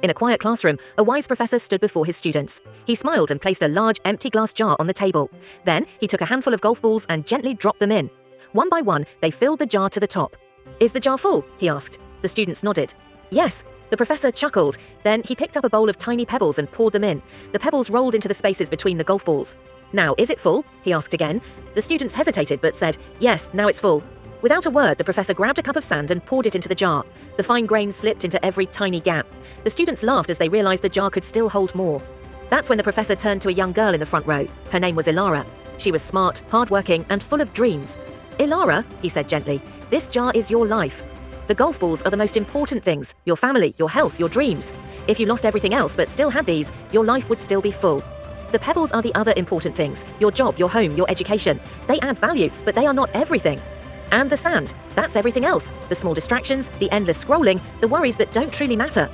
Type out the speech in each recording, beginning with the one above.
In a quiet classroom, a wise professor stood before his students. He smiled and placed a large, empty glass jar on the table. Then, he took a handful of golf balls and gently dropped them in. One by one, they filled the jar to the top. "Is the jar full?" he asked. The students nodded. "Yes." The professor chuckled. Then, he picked up a bowl of tiny pebbles and poured them in. The pebbles rolled into the spaces between the golf balls. "Now, is it full?" he asked again. The students hesitated but said, "Yes, now it's full." Without a word, the professor grabbed a cup of sand and poured it into the jar. The fine grains slipped into every tiny gap. The students laughed as they realized the jar could still hold more. That's when the professor turned to a young girl in the front row. Her name was Elara. She was smart, hardworking, and full of dreams. "Elara," he said gently, "this jar is your life. The golf balls are the most important things: your family, your health, your dreams. If you lost everything else but still had these, your life would still be full. The pebbles are the other important things: your job, your home, your education. They add value, but they are not everything. And the sand, that's everything else: the small distractions, the endless scrolling, the worries that don't truly matter."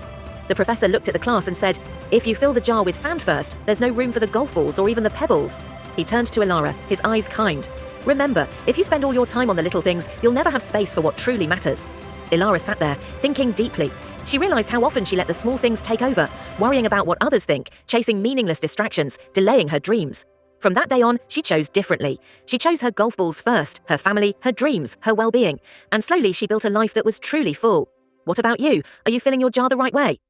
The professor looked at the class and said, "If you fill the jar with sand first, there's no room for the golf balls or even the pebbles." He turned to Elara, his eyes kind. "Remember, if you spend all your time on the little things, you'll never have space for what truly matters." Elara sat there, thinking deeply. She realized how often she let the small things take over, worrying about what others think, chasing meaningless distractions, delaying her dreams. From that day on, she chose differently. She chose her golf balls first, her family, her dreams, her well-being. And slowly she built a life that was truly full. What about you? Are you filling your jar the right way?